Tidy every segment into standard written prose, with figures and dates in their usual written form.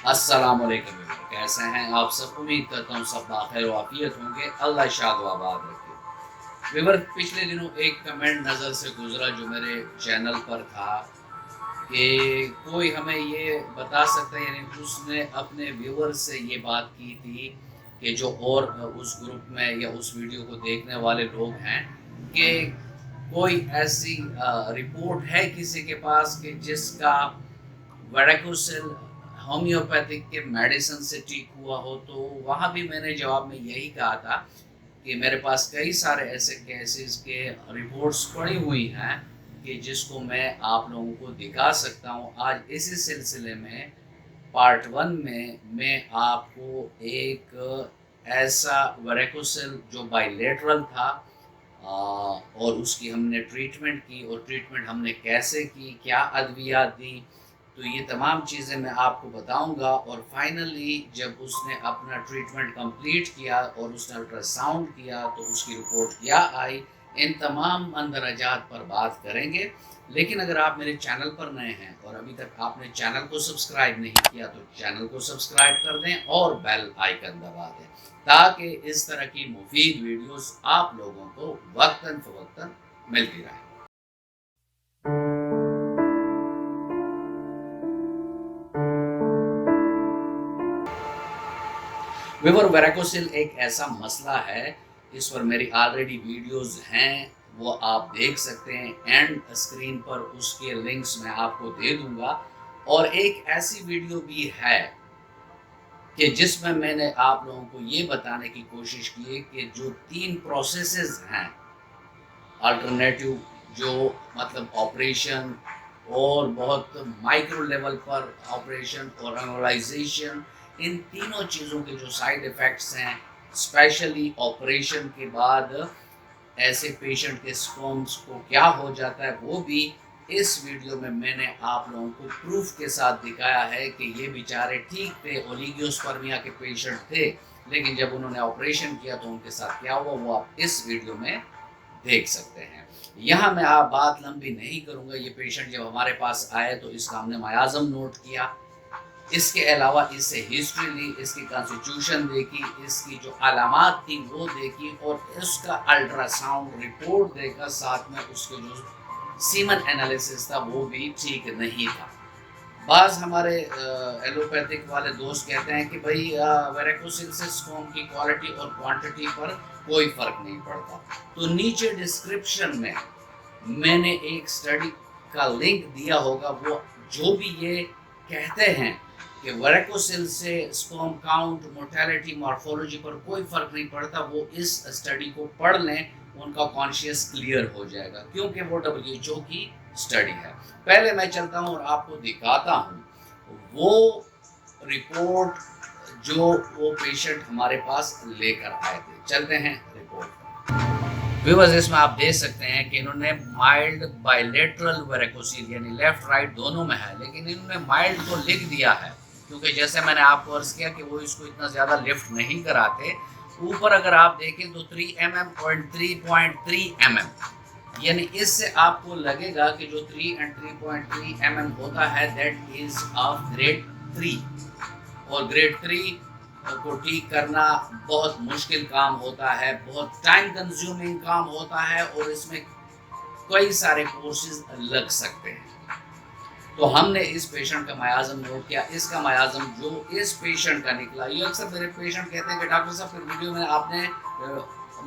अस्सलाम वालेकुम। कैसे हैं आप सब? उम्मीद करता हूँ सब बाखैर वाफियत होंगे। अल्लाह शाद व आबाद रखे। व्यूअर, पिछले दिनों एक कमेंट नज़र से गुजरा जो मेरे चैनल पर था कि कोई हमें ये बता सकता है, यानी उसने अपने व्यूअर से ये बात की थी कि जो और उस ग्रुप में या उस वीडियो को देखने वाले लोग हैं कि कोई ऐसी रिपोर्ट है किसी के पास कि जिसका वेराकोसिल होम्योपैथिक के मेडिसिन से ठीक हुआ हो। तो वहाँ भी मैंने जवाब में यही कहा था कि मेरे पास कई सारे ऐसे केसेस के रिपोर्ट्स पड़ी हुई हैं कि जिसको मैं आप लोगों को दिखा सकता हूँ। आज इसी सिलसिले में पार्ट 1 में मैं आपको एक ऐसा वेराकोसिल जो बाइलेटरल था और उसकी हमने ट्रीटमेंट की, और ट्रीटमेंट हमने कैसे की, क्या अद्वियात दी, तो ये तमाम चीज़ें मैं आपको बताऊंगा। और फाइनली जब उसने अपना ट्रीटमेंट कंप्लीट किया और उसने अल्ट्रासाउंड किया तो उसकी रिपोर्ट क्या आई, इन तमाम मंदरजात पर बात करेंगे। लेकिन अगर आप मेरे चैनल पर नए हैं और अभी तक आपने चैनल को सब्सक्राइब नहीं किया तो चैनल को सब्सक्राइब कर दें और बेल आइकन दबा दें ताकि इस तरह की मुफीद वीडियोस आप लोगों को वक्तन फवक्तन मिलती रहे। व्यूअर, वेराकोसिल एक ऐसा मसला है, इस पर मेरी ऑलरेडी वीडियोस हैं, वो आप देख सकते हैं। एंड स्क्रीन पर उसके लिंक्स मैं आपको दे दूंगा। और एक ऐसी वीडियो भी है कि जिसमें मैंने आप लोगों को ये बताने की कोशिश की है कि जो 3 प्रोसेसेस हैं अल्टरनेटिव, जो मतलब ऑपरेशन और बहुत माइक्रो लेवल पर ऑपरेशन और एनालाइजेशन, इन तीनों चीज़ों के जो साइड इफ़ेक्ट्स हैं स्पेशली ऑपरेशन के बाद ऐसे पेशेंट के स्पर्म्स को क्या हो जाता है, वो भी इस वीडियो में मैंने आप लोगों को प्रूफ के साथ दिखाया है कि ये बेचारे ठीक थे, ओलिगोस्पर्मिया के पेशेंट थे, लेकिन जब उन्होंने ऑपरेशन किया तो उनके साथ क्या हुआ वो आप इस वीडियो में देख सकते हैं। यहाँ मैं आप बात लंबी नहीं करूँगा। ये पेशेंट जब हमारे पास आए तो इसका हमने मायाज़म नोट किया, इसके अलावा इससे हिस्ट्री ली, इसकी कॉन्स्टिट्यूशन देखी, इसकी जो अलामात थी वो देखी, और उसका अल्ट्रासाउंड रिपोर्ट देखा, साथ में उसके जो सीमन एनालिसिस था वो भी ठीक नहीं था। बाज़ हमारे एलोपैथिक वाले दोस्त कहते हैं कि भाई वेराकोसिल से स्पर्म की क्वालिटी और क्वांटिटी पर कोई फ़र्क नहीं पड़ता। तो नीचे डिस्क्रिप्शन में मैंने एक स्टडी का लिंक दिया होगा। वो जो भी ये कहते हैं कि वेराकोसिल से स्पर्म काउंट, मोर्टेलिटी, मॉर्फोलॉजी पर कोई फ़र्क नहीं पड़ता, वो इस स्टडी को पढ़ लें, उनका कॉन्शियस क्लियर हो जाएगा, क्योंकि वो WHO की स्टडी है। पहले मैं चलता हूँ और आपको दिखाता हूँ वो रिपोर्ट जो वो पेशेंट हमारे पास लेकर आए थे। चलते हैं रिपोर्ट। व्यूअर्स, इसमें आप देख सकते हैं कि इन्होंने माइल्ड बाइलेटरल वेराकोसिल यानी लेफ्ट राइट दोनों में है, लेकिन इन्होंने माइल्ड को लिख दिया है क्योंकि जैसे मैंने आपको अर्ज किया कि वो इसको इतना ज़्यादा लिफ्ट नहीं कराते। ऊपर अगर आप देखें तो 3 mm और 3.3 mm, यानी इससे आपको लगेगा कि जो 3 and 3.3 mm होता है दैट इज ऑफ ग्रेड 3, और ग्रेड 3 को ठीक करना बहुत मुश्किल काम होता है, बहुत टाइम कंज्यूमिंग काम होता है, और इसमें कई सारे कोर्सेज लग सकते हैं। तो हमने इस पेशेंट का मायाज़म नोट किया। इसका मायाज़म जो इस पेशेंट का निकला, ये अक्सर मेरे पेशेंट कहते हैं कि डॉक्टर साहब फिर वीडियो में आपने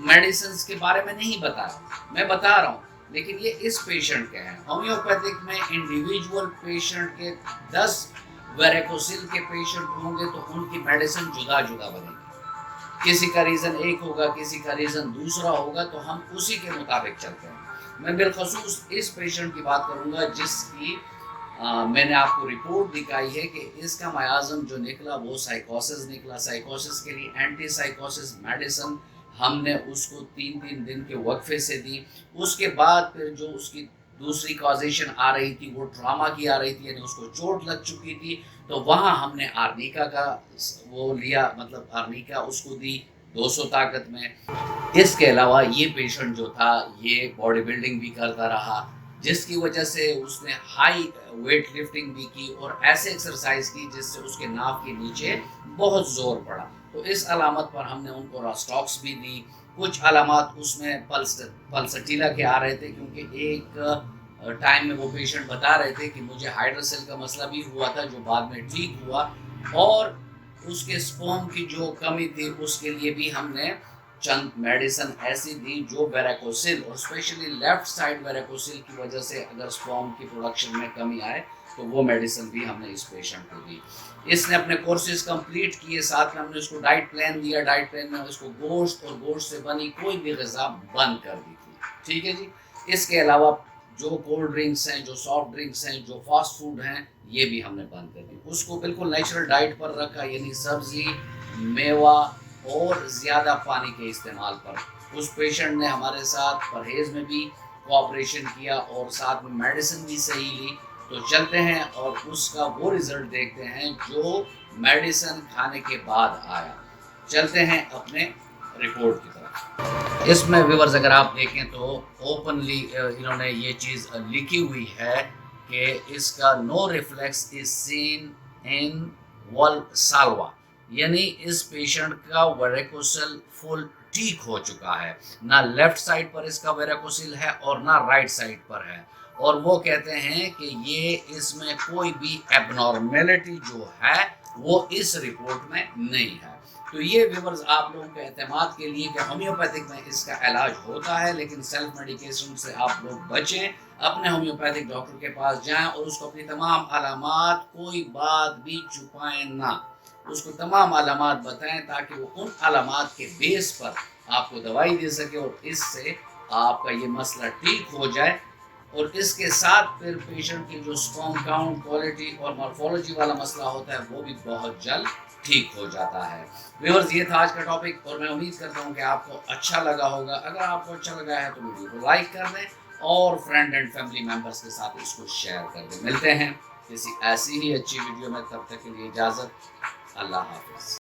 मेडिसिन के बारे में नहीं बताया। मैं बता रहा हूँ, लेकिन ये इस पेशेंट के हैं। होम्योपैथिक में इंडिविजुअल पेशेंट के 10 वेराकोसिल के पेशेंट होंगे तो उनकी मेडिसिन जुदा जुदा बनेगी। किसी का रीज़न एक होगा, किसी का रीज़न दूसरा होगा, तो हम उसी के मुताबिक चलते हैं। मैं बिलखसूस इस पेशेंट की बात करूँगा जिसकी मैंने आपको रिपोर्ट दिखाई है कि इसका मायाज़म जो निकला वो साइकोसिस निकला। साइकोसिस के लिए एंटी साइकोसिस मेडिसिन हमने उसको 3-3 दिन के वक्फे से दी। उसके बाद फिर जो उसकी दूसरी कॉजेशन आ रही थी वो ट्रामा की आ रही थी, यानी उसको चोट लग चुकी थी, तो वहाँ हमने आर्निका का वो लिया, मतलब आर्निका उसको दी 200 ताकत में। इसके अलावा ये पेशेंट जो था ये बॉडी बिल्डिंग भी करता रहा, جس کی وجہ سے اس نے ہائی ویٹ لفٹنگ بھی کی اور ایسے ایکسرسائز کی جس سے اس کے ناف کے نیچے بہت زور پڑا. تو اس علامت پر ہم نے ان کو راسٹاکس بھی دی. کچھ علامات اس میں پلسٹیلا کے آ رہے تھے کیونکہ ایک ٹائم میں وہ پیشنٹ بتا رہے تھے کہ مجھے ہائیڈروسیل کا مسئلہ بھی ہوا تھا جو بعد میں ٹھیک ہوا, اور اس کے سپرم کی جو کمی تھی اس کے لیے بھی ہم نے چند میڈیسن ایسی دی جو ویریکوسیل اور اسپیشلی لیفٹ سائڈ ویریکوسیل کی وجہ سے اگر سپرم کی پروڈکشن میں کمی آئے تو وہ میڈیسن بھی ہم نے اس پیشنٹ کو دی. اس نے اپنے کورسز کمپلیٹ کیے, ساتھ میں ہم نے اس کو ڈائٹ پلان دیا. ڈائٹ پلان میں اس کو گوشت اور گوشت سے بنی کوئی بھی غذا بند کر دی تھی. ٹھیک ہے جی. اس کے علاوہ جو کولڈ ڈرنکس ہیں, جو سافٹ ڈرنکس ہیں, جو فاسٹ فوڈ ہیں, یہ بھی ہم نے بند کر دی. اس کو بالکل نیچرل ڈائٹ پر رکھا, یعنی سبزی, میوہ اور زیادہ پانی کے استعمال پر. اس پیشنٹ نے ہمارے ساتھ پرہیز میں بھی کوآپریشن کیا اور ساتھ میں میڈیسن بھی صحیح لی. تو چلتے ہیں اور اس کا وہ رزلٹ دیکھتے ہیں جو میڈیسن کھانے کے بعد آیا. چلتے ہیں اپنے رپورٹ کی طرف. اس میں ویورز اگر آپ دیکھیں تو اوپنلی انہوں نے یہ چیز لکھی ہوئی ہے کہ اس کا نو ریفلیکس از سین ان والسالوا, یعنی اس پیشنٹ کا ویریکوسل فل ٹھیک ہو چکا ہے. نہ لیفٹ سائڈ پر اس کا ویریکوسل ہے اور نہ رائٹ سائڈ پر ہے, اور وہ کہتے ہیں کہ یہ اس میں کوئی بھی ایبنارمیلٹی جو ہے وہ اس رپورٹ میں نہیں ہے. تو یہ ویورز آپ لوگوں کے اعتماد کے لیے کہ ہومیوپیتھک میں اس کا علاج ہوتا ہے, لیکن سیلف میڈیکیشن سے آپ لوگ بچیں. اپنے ہومیوپیتھک ڈاکٹر کے پاس جائیں اور اس کو اپنی تمام علامات, کوئی بات بھی چھپائیں نہ, اس کو تمام علامات بتائیں تاکہ وہ ان علامات کے بیس پر آپ کو دوائی دے سکے اور اس سے آپ کا یہ مسئلہ ٹھیک ہو جائے. اور اس کے ساتھ پھر پیشنٹ کی جو سپرم کاؤنٹ, کوالٹی اور مارفولوجی والا مسئلہ ہوتا ہے وہ بھی بہت جلد ٹھیک ہو جاتا ہے. ویورز یہ تھا آج کا ٹاپک اور میں امید کرتا ہوں کہ آپ کو اچھا لگا ہوگا. اگر آپ کو اچھا لگا ہے تو ویڈیو کو لائک کر دیں اور فرینڈ اینڈ فیملی ممبرس کے ساتھ اس کو شیئر کر دیں. ملتے ہیں کسی ایسی ہی اچھی ویڈیو میں, تب تک کے لیے اجازت. اللہ حافظ.